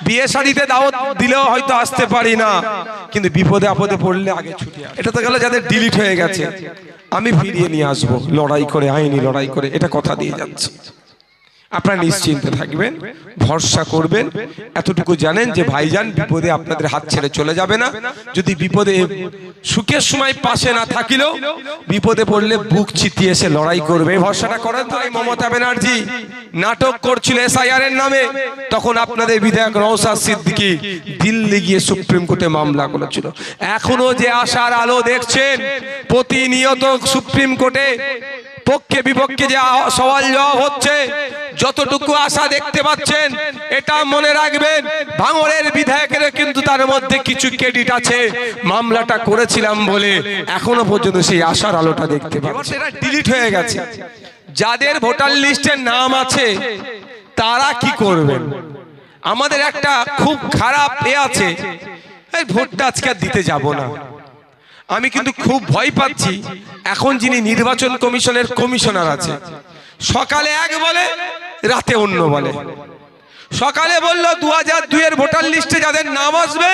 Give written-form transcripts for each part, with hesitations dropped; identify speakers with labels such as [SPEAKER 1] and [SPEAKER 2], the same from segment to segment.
[SPEAKER 1] বিয়ে শাড়িতে দাওয়াত দিলেও হয়তো আসতে পারি না, কিন্তু বিপদে আপদে পড়লে আগে ছুটে আসি। এটা তো গেল যাদের ডিলিট হয়ে গেছে, আমি ফিরিয়ে নিয়ে আসবো লড়াই করে, আইনি লড়াই করে, এটা কথা দিয়ে যাচ্ছি। আপনারা নিশ্চিন্তে থাকবেন, ভরসা করবেন, এতটুকু জানেন যে ভাইজান বিপদে আপনাদের হাত ছেড়ে চলে যাবে না। যদি বিপদে সুখের সময় পাশে না থাকিলেও বিপদে পড়লে বুক চিতিয়ে এসে লড়াই করবে, ভরসাটা করেন। তো মমতা ব্যানার্জি নাটক করছিল এসআইআর এর নামে, তখন আপনাদের বিধায়ক নওশাদ সিদ্দিকী দিল্লি গিয়ে সুপ্রিম কোর্টে মামলা করেছিল। এখনো যে আশার আলো দেখছেন, প্রতিনিয়ত সুপ্রিম কোর্টে পক্ষে বিপক্ষে যে সওয়াল জবাব হচ্ছে, যতটুকু আশা দেখতে পাচ্ছেন, এটা মনে রাখবেন, ভাঙড়ের বিধায়কের কিন্তু তার মধ্যে কিছু ক্রেডিট আছে। মামলাটা করেছিলাম বলে এখনো পর্যন্ত সেই আশার আলোটা দেখতে পাচ্ছি। এটা ডিলিট হয়ে গেছে। যাদের ভোটার লিস্টের নাম আছে তারা কি করবেন? আমাদের একটা খুব খারাপ আছে, এই ভোটটা আজকে আর দিতে যাব না। আমি কিন্তু খুব ভয় পাচ্ছি, এখন যিনি নির্বাচন কমিশনের কমিশনার আছে, সকালে এক বলে রাতে অন্য বলে। সকালে বলল 2002 এর ভোটার লিস্টে যাদের নাম আসবে,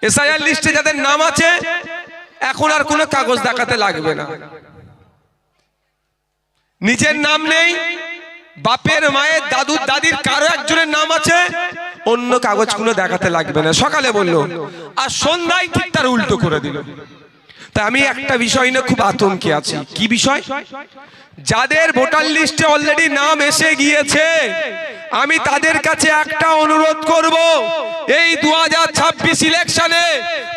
[SPEAKER 1] এসআইআর লিস্টে যাদের নাম আছে, এখন আর কোনো কাগজ দেখাতে লাগবে না। নিজের নাম নেই, বাপের মায়ের দাদুর দাদির কারো একজনের নাম আছে, অন্য কাগজগুলো দেখাতে লাগবে না, সকালে বললো। আর সন্ধ্যায় ঠিক তার উল্টো করে দিল। তাই আমি একটা বিষয় নিয়ে খুব আতঙ্কে আছি। কি বিষয়? যাদের ভোটার লিস্টে অলরেডি নাম এসে গিয়েছে, আমি তাদের কাছে একটা অনুরোধ করব, এই 2026 ইলেকশনে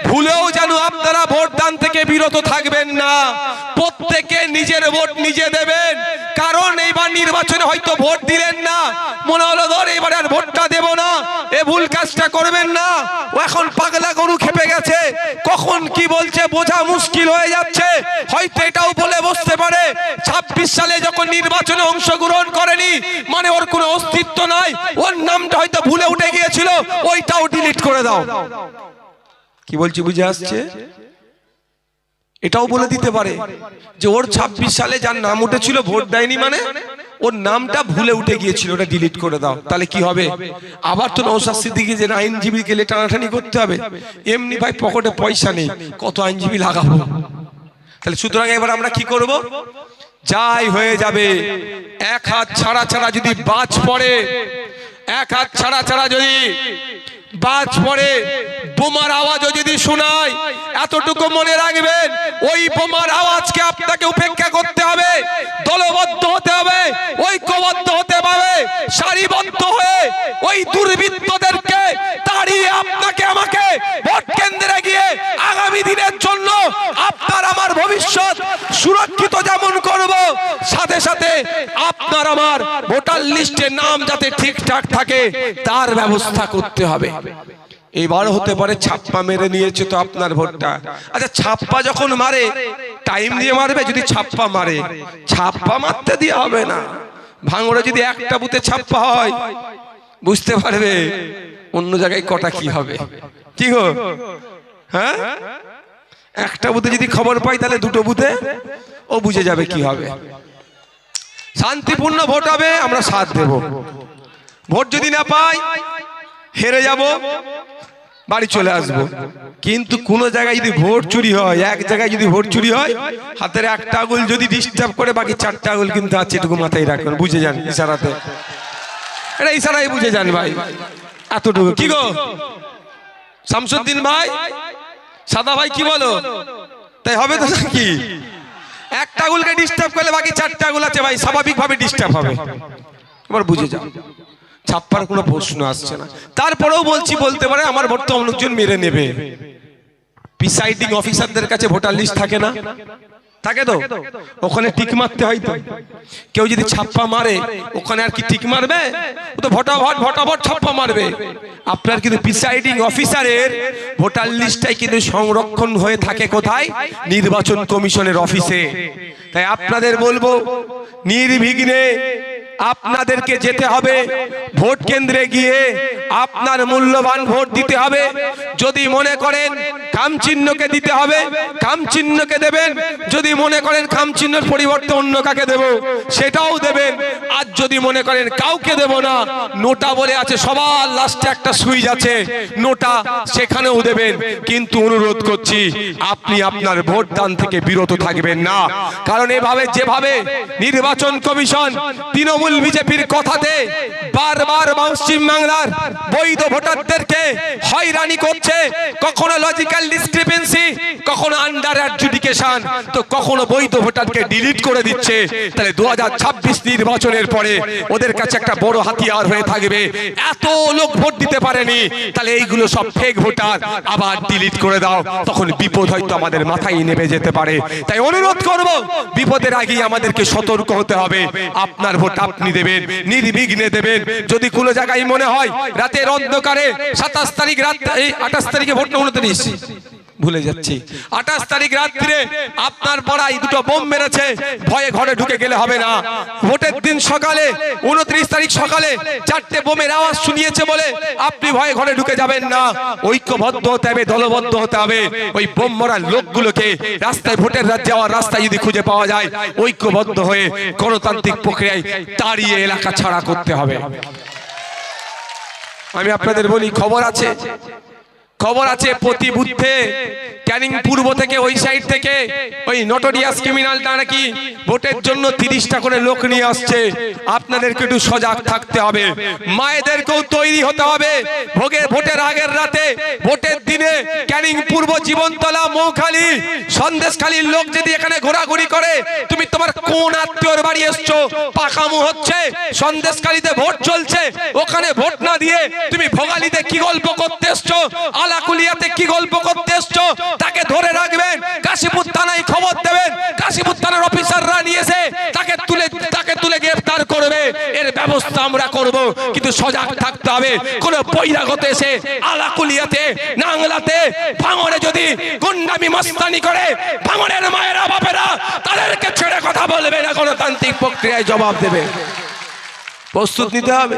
[SPEAKER 1] ভুলেও যেন আপনারা ভোটদান থেকে বিরত থাকবেন না। প্রত্যেকে নিজের ভোট নিজে দেবেন, কারণ এইবার নির্বাচনে হয়তো ভোট দিলেন না, মনে হলো ধর এবার আর ভোটটা দেব না, এ ভুল কাজটা করবেন না। ও এখন পাগলা গরু খেপে গেছে, কখন কি বলছে বোঝা মুশকিল হয়ে যাচ্ছে। হয়তো এটাও বলে বসতে পারে 26 সালে যখন নির্বাচনে অংশগ্রহণ করেনি মানে ওর কোনো অস্তিত্ব নাই, ওর নামটা হয়তো ভুলে উঠে গিয়েছিল, ওইটাও ডিলিট করে দাও। কি বলছি বুঝে আসছে? এটাও বলে দিতে পারে যে ওর 26 সালে যার নাম উঠেছিল ভোট দেয়নি মানে ওর নামটা ভুলে উঠে গিয়েছিল, ওটা ডিলিট করে দাও। তাহলে কি হবে? আবার তো নওশাদ সিদ্দিকী যে আইনজীবীকে টানাটানি করতে হবে। এমনি ভাই পকেটে পয়সা নেই, কত আইনজীবী লাগাবো? তাহলে সুতরাং এবার আমরা কি করব? যাই হয়ে যাবে, এক হাত ছাড়া ছাড়া যদি বাজ পড়ে, এক হাত ছাড়া ছাড়া যদি বাজ পড়ে, বোমার আওয়াজও যদি শোনায়, এতটুকু মনে রাখবেন, ওই বোমার আওয়াজকে আপনাকে উপেক্ষা করতে হবে, দলবদ্ধ হতে হবে, ঐক্যবদ্ধ হতে হবে, সারিবদ্ধ হয়ে ওই দুর্বৃত্তদেরকে তাড়িয়ে আপনাকে আমাকে ভোট কেন্দ্রে গিয়ে আগামী দিনের জন্য আপনার আমার ভবিষ্যৎ সুরক্ষিত যেমন করব, সাথে সাথে আপনার আমার ভোটার লিস্টে নাম যাতে ঠিকঠাক থাকে তার ব্যবস্থা করতে হবে। এবার হতে পারে ছাপ্পা মেরে নিয়েছে তো আপনার ভোটটা। আচ্ছা, ছাপ্পা যখন মারে টাইম দিয়ে মারবে? যদি ছাপ্পা মারে, ছাপ্পা মারতে দিয়ে হবে না। ভাঙড়ে যদি একটা বুথে ছাপ্পা হয় বুঝতে পারবে অন্য জায়গায় কটা কি হবে। কি গো? হ্যাঁ, একটা বুথে যদি খবর পাই তাহলে দুটো বুথে ও বুঝে যাবে কি হবে। শান্তিপূর্ণ ভোট হবে, আমরা সাথ দেব। ভোট যদি না পাই হেরে যাব, বাড়ি চলে আসবো। কিন্তু কোন জায়গায় যদি ভোট চুরি হয়, এক জায়গায় যদি ভোট চুরি হয়, হাতের একটা আঙুল যদি ডিস্টার্ব করে বাকি 4টা আঙুল কিন্তু আছে, এটুকু মাথায় রাখবেন, বুঝে যান ইশারাতে। এটা ইশারাই বুঝে যান ভাই, এতটুকু। কি গো শামসুদ্দিন ভাই, সাদা ভাই, কি বলো? তাই হবে তো নাকি? একটা আঙুলকে ডিস্টার্ব করলে বাকি 4টা আঙুল আছে ভাই, স্বাভাবিকভাবে ডিস্টার্ব হবে। এবার বুঝে যাও, ছাপ্পার কোনো প্রশ্ন আসছে না। তারপরেও বলছি, বলতে পারে আমার ভোট তো অনেকজন মেরে নেবে। প্রিসাইডিং অফিসারদের কাছে ভোটার লিস্ট থাকে না? থাকে তো, ওখানে টিক মারতে হয় তো। কেউ যদি ছাপ্পা মারে ওখানে আর কি টিক মারবে? ও তো ভোটাভট ছাপ্পা মারবে। আপনার কিন্তু প্রিসাইডিং অফিসারের ভোটার লিস্টটাই কিন্তু সংরক্ষণ হয়ে থাকে কোথায়? নির্বাচন কমিশনের অফিসে। তাই আপনাদের বলবো নির্বিঘ্নে আপনাদেরকে যেতে হবে ভোট কেন্দ্রে গিয়ে আপনার মূল্যবান ভোট দিতে হবে। যদি মনে করেন খাম চিহ্নকে দিতে হবে, খাম চিহ্নকে দেবেন। যদি মনে করেন খাম চিহ্নের পরিবর্তে অন্য কাকে দেব, সেটাও দেবেন। আর যদি মনে করেন কাউকে দেব না, নোটা বলে আছে, সবার লাস্টে একটা সুইচ আছে নোটা, সেখানেও দেবেন। কিন্তু অনুরোধ করছি আপনি আপনার ভোট দান থেকে বিরত থাকবেন না। কারণ এভাবে যেভাবে নির্বাচন কমিশন তৃণমূল বিজেপির কথাতে বারবার পশ্চিম বাংলার বৈধ ভোটারদেরকে হয়রানি করছে, কখনো লজিক্যাল ডিসক্রিপেন্সি, কখনো আন্ডার অ্যাডজুডিকেশন, তো কখনো বৈধ ভোটারকে ডিলিট করে দিচ্ছে। তাহলে 2026 নির্বাচনের পরে ওদের কাছে একটা বড় হাতিয়ার হয়ে থাকবে। এত লোক ভোট দিতে পারেনি, তাহলে এইগুলো সব ফেক ভোটার, আবার ডিলিট করে দাও, তখন বিপদ হয়তো আমাদের মাথায় নেমে যেতে পারে। তাই অনুরোধ করব, বিপদের আগেই আমাদেরকে সতর্ক হতে হবে। আপনার ভোট আপনি দেবেন, নির্বিঘ্নে দেবেন। যদি কোনো জায়গায় মনে হয় রাতের অন্ধকারে 27 তারিখ রাত, এই 28 তারিখে ভোট না 29 ভুলে যাচ্ছি, 28 তারিখ রাত্রে আপনার পাড়ায় দুটো বোম মেরেছে, ভয়ে ঘরে ঢুকে গেলে হবে না। ভোটের দিন সকালে 29 তারিখ সকালে 4টে বোমের আওয়াজ শুনিয়েছে বলে আপনি ভয়ে ঘরে ঢুকে যাবেন না। ঐক্যবদ্ধ হতে হবে, দলবদ্ধ হতে হবে। ওই বোম মারা লোকগুলোকে রাস্তায়, ভোটের যাওয়ার রাস্তায় যদি খুঁজে পাওয়া যায়, ঐক্যবদ্ধ হয়ে গণতান্ত্রিক প্রক্রিয়ায় তাড়িয়ে এলাকা ছাড়া করতে হবে। আমি আপনাদের বলি, খবর আছে প্রতি বুথে ক্যানিং পূর্ব থেকে ওই সাইড থেকে ওই নটোরিয়াস ক্রিমিনালটা নাকি ভোটের জন্য 30টা করে লোক নিয়ে আসছে। আপনাদেরকে একটু সজাগ থাকতে হবে, মায়েদেরকেও তৈরি হতে হবে। ভোটের আগের রাতে, ভোটের দিনে ক্যানিং পূর্ব, জীবনতলা, মৌখালি, সন্দেশখালীর লোক যদি এখানে ঘোরাঘুরি করে, তুমি তোমার কোন আত্মীয়র বাড়ি এসছো, পাকামো হচ্ছে, সন্দেশখালীতে ভোট চলছে, ওখানে ভোট না দিয়ে তুমি ভোগালীতে কি গল্প করতে এসছো, আলাকুলিয়াতে কি গল্প করতে এসছো, তাকে ধরে রাখবেন। কাশীপুর থানায় খবর দেবেন, কাশীপুর থানার অফিসাররা নিয়ে এসে তাকে তুলে গ্রেফতার করবে। এর ব্যবস্থা আমরা করব, কিন্তু সজাগ থাকতে হবে। কোন বহিরাগত এসে আলাকুলিয়াতে, নাংলাতে, ভাঙড়ে যদি গুন্ডামি মস্তানি করে, ভাঙড়ের মায়েরা বাপেরা তাদেরকে ছেড়ে কথা বলবে না, গণতান্ত্রিক প্রক্রিয়ায় জবাব দেবে। প্রস্তুত নিতে হবে।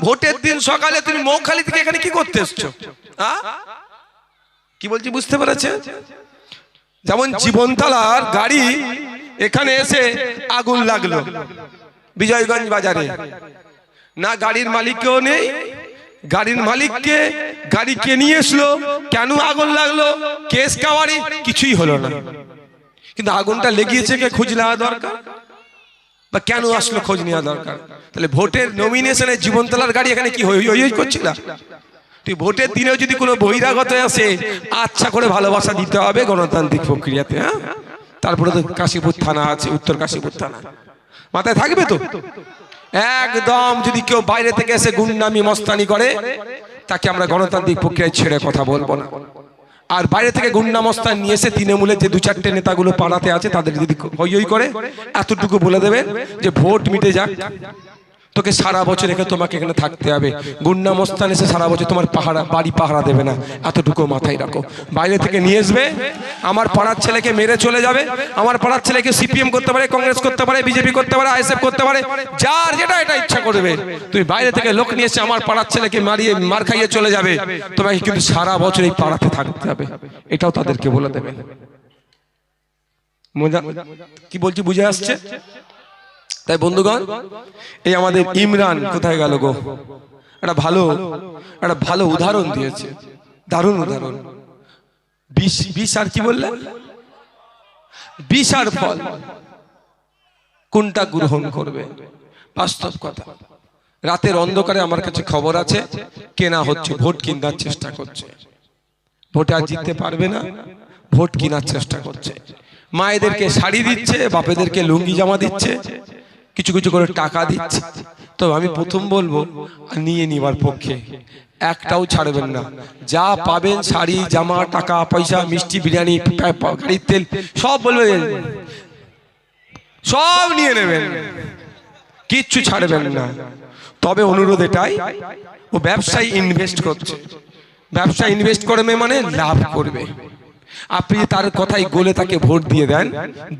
[SPEAKER 1] ভোটের দিন সকালে তুমি মৌখালি থেকে এখানে কি করতে এসছো? কি বলছি বুঝতে পেরেছেন? যেমন জীবনতলার গাড়ি এখানে এসে আগুন লাগলো বিজয়গঞ্জ বাজারে, না গাড়ির মালিককেও নেই, গাড়ির মালিককে গাড়ি কে নিয়ে এসলো, কেন আগুন লাগলো, কেস কাওয়ারি কিছুই হলো না। কিন্তু আগুনটা লেগিয়েছে কে, খোঁজ নেওয়া দরকার, বা কেন আসলো খোঁজ নেওয়া দরকার। তাহলে ভোটের নমিনেশনে জীবনতলার গাড়ি এখানে কি হই করছিল? তুই ভোটের দিনেও যদি কোনো বহিরাগত আসে, আচ্ছা করে ভালোবাসা দিতে হবে গণতান্ত্রিক প্রক্রিয়াতে। হ্যাঁ, তারপরে তো কাশীপুর থানা আছে, উত্তর কাশীপুর থানা, মাথায় থাকবে তো। একদম যদি কেউ বাইরে থেকে এসে গুন্ডামি মস্তানি করে, তাকে আমরা গণতান্ত্রিক প্রক্রিয়ায় ছেড়ে কথা বলবো না। আর বাইরে থেকে গুন্ডা মস্তান নিয়ে এসে তৃণমূলের যে 2-4টে নেতাগুলো পাড়াতে আছে, তাদের যদি হই করে এতটুকু বলে দেবেন যে ভোট মিটে যাক, তোকে সারা বছর তোমাকে এখানে থাকতে হবে। গুন্ডা মস্তান এসে সারা বছর তোমার বাড়ি পাহারা দেবে না, এতটুকু মাথায় রাখো। বাইরে থেকে নিয়ে আসবে, আমার পাড়ার ছেলেকে মেরে চলে যাবে। আমার পাড়ার ছেলেকে সিপিএম করতে পারে, কংগ্রেস করতে পারে, বিজেপি করতে পারে, আইএসএফ করতে পারে, যার যেটা এটা ইচ্ছা করবে। তুমি বাইরে থেকে লোক নিয়ে এসে আমার পাড়ার ছেলেকে মারিয়ে মার খাইয়ে চলে যাবে, তোমাকে কিন্তু সারা বছর এই পাড়াতে থাকতে হবে। এটাও তাদেরকে বলে দেবেন। কি বলছি বুঝে আসছে? তাই বন্ধুগণ, এই আমাদের ইমরান কোথায় গেল গো, একটা ভালো উদাহরণ দিয়েছে, দারুণ উদাহরণ। বিষ আর কি বললে, বিষ আর ফল কোনটা গ্রহণ করবে? বাস্তব কথা। রাতের অন্ধকারে আমার কাছে খবর আছে কেনা হচ্ছে, ভোট কেনার চেষ্টা করছে। ভোটে আর জিততে পারবে না, ভোট কেনার চেষ্টা করছে। মায়েদেরকে শাড়ি দিচ্ছে, বাপেদেরকে লুঙ্গি জামা দিচ্ছে, কিছু কিছু করে টাকা দিচ্ছে। তো আমি প্রথম বলবো, নিয়ে নিবার পক্ষে একটাও ছাড়বেন না। যা পাবেন শাড়ি, জামা, টাকা পয়সা, মিষ্টি, বিরিয়ানি, গাড়ির তেল সব বলবেন, সব নিয়ে নেবেন, কিচ্ছু ছাড়বেন না। তবে অনুরোধ এটাই, ও ব্যবসায় ইনভেস্ট করছে, ব্যবসায় ইনভেস্ট করবে মানে লাভ করবে। আপনি তার কথাই গলে তাকে ভোট দিয়ে দেন,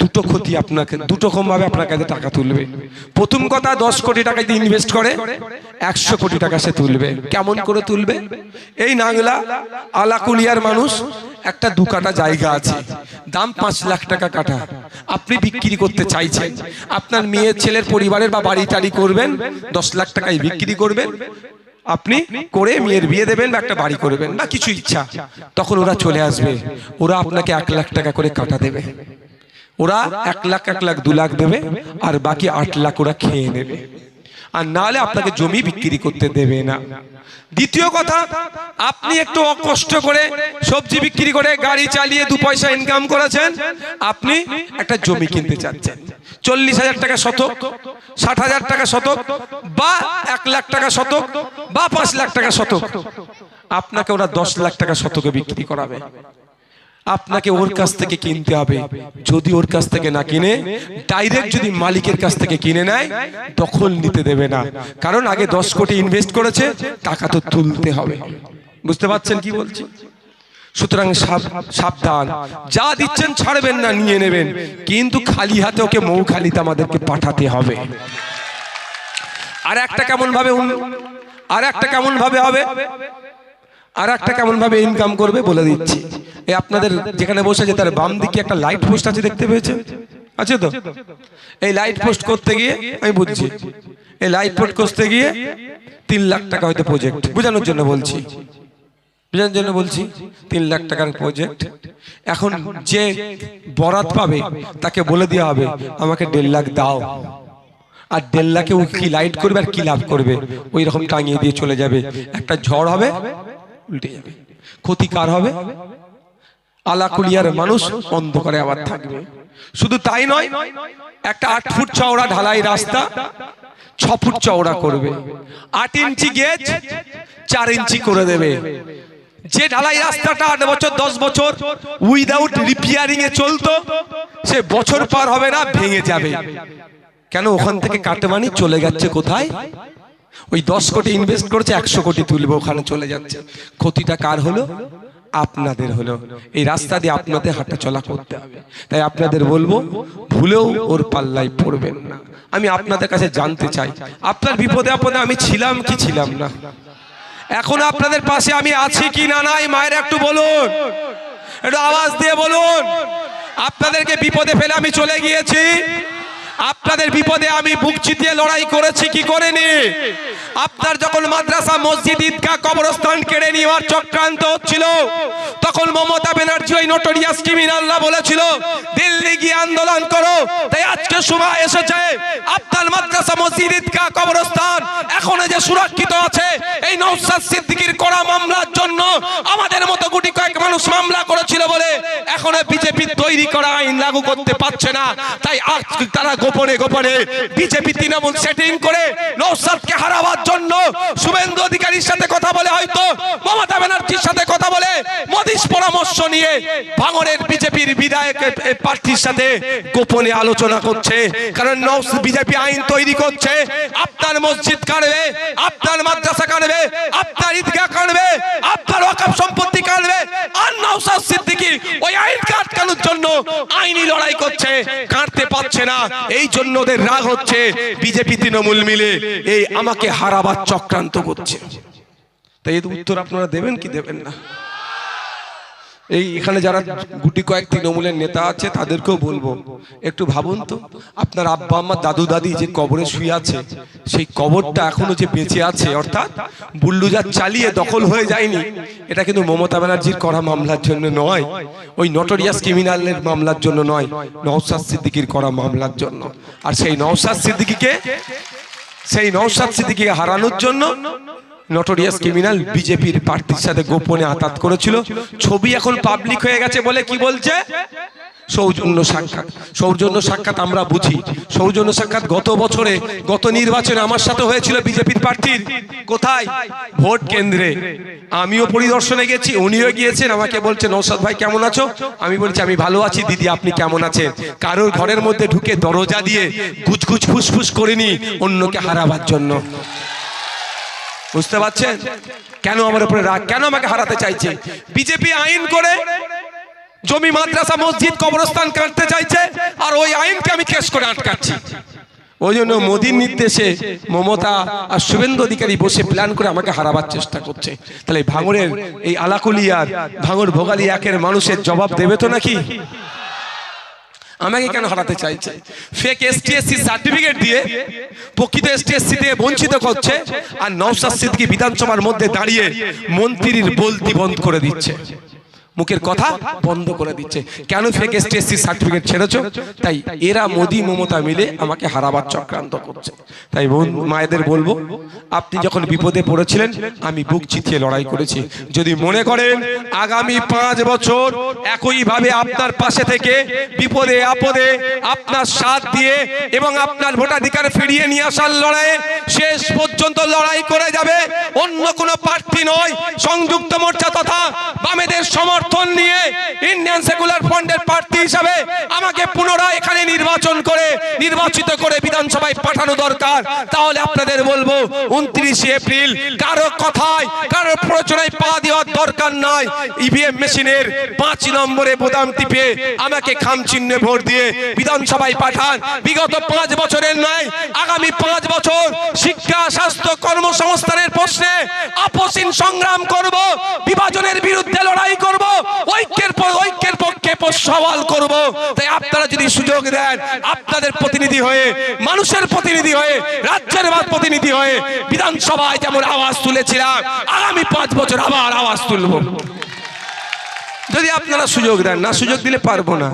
[SPEAKER 1] দুটো ক্ষতি আপনাকে, দুটো রকম ভাবে আপনার কাছে টাকা তুলবে। প্রথম কথা, 10 কোটি টাকা যদি ইনভেস্ট করে 100 কোটি টাকা সে তুলবে। কেমন করে তুলবে? এই নাংলা আলাকুলিয়ার মানুষ, একটা 2 কাঠা জায়গা আছে, দাম 5 লাখ টাকা কাঠা, আপনি বিক্রি করতে চাইছেন। আপনার মেয়ের ছেলের পরিবারের বা বাড়ি টাড়ি করবেন, 10 লাখ টাকায় বিক্রি করবেন, আপনি করে মেয়ের বিয়ে দেবেন বা একটা বাড়ি করবেন বা কিছু ইচ্ছা, তখন ওরা চলে আসবে, ওরা আপনাকে 1 লাখ টাকা করে কাটা দেবে। ওরা 1 লাখ 1 লাখ 2 লাখ দেবে, আর বাকি 8 লাখ ওরা খেয়ে নেবে, আর নাহলে আপনাকে জমি বিক্রি করতে দেবে না। দ্বিতীয় কথা, আপনি একটু কষ্ট করে সবজি বিক্রি করে গাড়ি চালিয়ে 2 পয়সা ইনকাম করেছেন, আপনি একটা জমি কিনতে চাচ্ছেন, 40,000 টাকা শতক, 60,000 টাকা শতক, বা 1 লাখ টাকা শতক, বা 5 লাখ টাকা শতক, আপনাকে ওরা 10 লাখ টাকা শতকে বিক্রি করাবে। আপনাকে ওর কাছ থেকে কিনতে হবে। যদি ওর কাছ থেকে না কিনে ডাইরেক্ট যদি মালিকের কাছ থেকে কিনে নেয়, দখল নিতে দেবে না, কারণ আগে 10 কোটি ইনভেস্ট করেছে, টাকা তো তুলতে হবে। বুঝতে পারছেন কি বলছি? সুতরাং সাবধান, যা দিচ্ছেন ছাড়বেন না, নিয়ে নেবেন, কিন্তু খালি হাতে ওকে মৌখালিতে আমাদেরকে পাঠাতে হবে। আর একটা কেমন ভাবে হবে, আর একটা কেমন ভাবে ইনকাম করবে বলে দিচ্ছি। এই আপনাদের যেখানে বসে আছে তার বাম দিকে একটা লাইট পোস্ট আছে, দেখতে পেয়েছেন? আছে তো? এই লাইট পোস্ট করতে গিয়ে আমি বুঝছি, এই লাইট পোস্ট করতে গিয়ে 3 লাখ টাকা হয়তো প্রজেক্ট, বোঝানোর জন্য বলছি, 3 লাখ টাকার প্রজেক্ট। এখন যে বরাত পাবে তাকে বলে দেওয়া হবে আমাকে 1.5 লাখ দাও, আর 1.5 লাখে ও কি লাইট করবে আর কি লাভ করবে, ওই রকম টাঙিয়ে দিয়ে চলে যাবে। একটা ঝড় হবে, উল্টে যাবে। ক্ষতি কার হবে? আলাকুলিয়ার মানুষ অন্ধকারে আবার থাকবে। শুধু তাই নয়, একটা 8 ফুট চওড়া ঢালাই রাস্তা 6 ফুট চওড়া করবে, 8 ইঞ্চি গেজ 4 ইঞ্চি করে দেবে। যে ঢালাই রাস্তাটা 8 বছর 10 বছর উইদাউট রিপেয়ারিং এ চলতো, সে বছর পার হবে না, ভেঙে যাবে। কেন? ওখান থেকে কাটমানি চলে যাচ্ছে কোথায়? ওই 10 কোটি ইনভেস্ট করেছে, 100 কোটি তুলবে, ওখানে চলে যাচ্ছে। ক্ষতিটা কার হলো? আপনাদের হলো। এই রাস্তা দিয়ে আপনাদের হাঁটা চলা করতে হবে। তাই আপনাদের বলবো, ভুলেও ওর পাল্লায় পড়বেন না। আমি আপনাদের কাছে জানতে চাই, আপনার বিপদে আপদে আমি ছিলাম কি ছিলাম না? এখন আপনাদের পাশে আমি আছি কি না নাই? মায়ের একটু বলুন, একটু আওয়াজ দিয়ে বলুন। আপনাদেরকে বিপদে ফেলে আমি চলে গিয়েছি? আপনাদের বিপদে আমি বুক চিতিয়ে লড়াই করেছি কি করিনি? আপনার যখন মাদ্রাসা, মসজিদ, ঈদগাহ, কবরস্থান কেড়ে নেওয়ার চক্রান্ত হচ্ছিল, তখন মমতা ব্যানার্জি ওই নোটরিয়াস ক্রিমিনালরা বলেছিল দিল্লি গিয়ে আন্দোলন করো। তাই আজকে সময় এসেছে, আপনার মাদ্রাসা, মসজিদ, ঈদগাহ, কবরস্থান এখনো যে সুরক্ষিত আছে, এই নওশাদ সিদ্দিকীর করা মামলার জন্য আমাদের মতো গুটি কয়েক মানুষ মামলা করেছিল বলে এখনো বিজেপি তৈরি করা আইন লাগু করতে পারছে না। তাই আজ তারা গোপনে গোপনে বিজেপি তৃণমূল সেটিং করে নওশাদকে হারাবার জন্য শুভেন্দু অধিকারীর সাথে কথা বলে, হয়তো মমতা ব্যানার্জির সাথে কথা বলে, মোদির পরামর্শ নিয়ে ভাঙড়ের বিজেপির বিধায়ক প্রার্থীর সাথে গোপনে আলোচনা করছে। কারণ বিজেপি আইন তৈরি করছে, আপনার মসজিদ কাটবে, আপনার মাদ্রাসা কাটবে, আপনার ঈদগাহ কাটবে, আপনার ওয়াকফ সম্পত্তি কাটবে, আর নওশাদ সিদ্দিকী ওই আইন কাটানোর জন্য আইনি লড়াই করছে, কাটতে পারছে না। এই জন্য ওদের রাগ হচ্ছে, বিজেপি তৃণমূল মিলে এই আমাকে হারাবার চক্রান্ত করছে। তাই এর উত্তর আপনারা দেবেন কি দেবেন না? এই এখানে যারা গুটি কয়েক তৃণমূলের নেতা আছে তাদেরকেও বলবো, একটু ভাবুন তো, আপনার আব্বা আম্মা, দাদু দাদি যে কবরে শুয়ে আছে, সেই কবরটা এখনো যে বেঁচে আছে, অর্থাৎ বুলডোজার চালিয়ে দখল হয়ে যায়নি, এটা কিন্তু মমতা ব্যানার্জির করা মামলার জন্য নয়, ওই নটোরিয়াস ক্রিমিনালের মামলার জন্য নয়, নওশাদ সিদ্দিকীর করা মামলার জন্য। আর সেই নওশাদ সিদ্দিকীকে হারানোর জন্য নটোরিয়াস ক্রিমিনাল বিজেপির প্রার্থীর সাথে গোপনে আতাত করেছিল। ছবি এখন পাবলিক হয়ে গেছে বলে কি বলছে? সৌজন্য সাক্ষাৎ। সৌজন্য সাক্ষাৎ আমরা বুঝি। সৌজন্য সাক্ষাৎ গত বছরে, গত নির্বাচনে আমার সাথে হয়েছিল বিজেপির প্রার্থীর। কোথায়? ভোট কেন্দ্রে। আমিও পরিদর্শনে গেছি, উনিও গিয়েছেন। আমাকে বলছে নওশাদ ভাই কেমন আছো? আমি বলছি আমি ভালো আছি। দিদি আপনি কেমন আছেন? কারোর ঘরের মধ্যে ঢুকে দরজা দিয়ে গুজগুজ ফুসফুস করিনি অন্যকে হারাবার জন্য। বুঝতে পারছেন কেন আমার উপরে রাগ? কেন আমাকে হারাতে চাইছে? বিজেপি আইন করে জমি, মাদ্রাসা, মসজিদ, কবরস্থান কাটতে চাইছে, আর ওই আইনকে আমি কেস করে আটকাচ্ছি। ওই জন্য মোদীর নির্দেশে মমতা আর শুভেন্দু অধিকারী বসে প্ল্যান করে আমাকে হারাবার চেষ্টা করছে। তাহলে ভাঙড়ের এই আলাকুলিয়ার ভাঙড় ভোগালী একের মানুষের জবাব দেবে তো নাকি? আমাকে কেন হারাতে চাইছে? ফেক এসটিএসসি সার্টিফিকেট দিয়ে প্রকৃত এসটিএসসি দিয়ে বঞ্চিত করছে, আর নওশাদ সিদ্দিকী বিধানসভার মধ্যে দাঁড়িয়ে মন্ত্রীর বলতি বন্ধ করে দিচ্ছে, মুখের কথা বন্ধ করে দিচ্ছে। কেন ফেক এসটিএসসি সার্টিফিকেট ছেড়েছো? তাই এরা মোদি মমতা মিলে আমাকে হারাবার চক্রান্ত করছে। তাই বোন মায়েদের বলবো, আপনি যখন বিপদে পড়েছিলেন আমি বুক চিতিয়ে লড়াই করেছি। যদি মনে করেন আগামী 5 বছর একইভাবে আপনার পাশে থেকে বিপদে আপদে আপনার সাথ দিয়ে এবং আপনার ভোটাধিকার ফিরিয়ে নিয়ে আসার লড়াইয়ে শেষ পর্যন্ত লড়াই করে যাবে, অন্য কোনো প্রার্থী নয়, সংযুক্ত মোর্চা তথা বামেদের সমর্থন নিয়ে ইন্ডিয়ান সেকুলার ফ্রন্টের প্রার্থী হিসাবে আমাকে পুনরায় এখানে নির্বাচিত করে বিধানসভায় পাঠানো দরকার। তাহলে আপনাদের বলবো 29 এপ্রিল কারো কথায় কারো প্ররোচনায় পা দেওয়ার দরকার নাই। ইভিএম মেশিনের 5 নম্বরে বোতাম টিপে আমাকে খাম চিহ্নে ভোট দিয়ে বিধানসভায় পাঠান। বিগত 5 বছরের নয়, আগামী 5 বছর শিক্ষা, স্বাস্থ্য, কর্মসংস্থানের প্রশ্নে আপসীন সংগ্রাম করব, বিভাজনের বিরুদ্ধে লড়াই করব, ঐক্যের পক্ষে সওয়াল করব। তাই আপনারা যদি সুযোগ দেন, আপনাদের প্রতিনিধি হয়ে, মানুষের প্রতিনিধি হয়ে, রাজ্যের প্রতিনিধি হয়ে বিধানসভায় যেমন আওয়াজ তুলেছিলাম, আগামী 5 বছর আবার আওয়াজ তুলব। যদি আপনারা সুযোগ দেন, না সুযোগ দিলে পারবো না।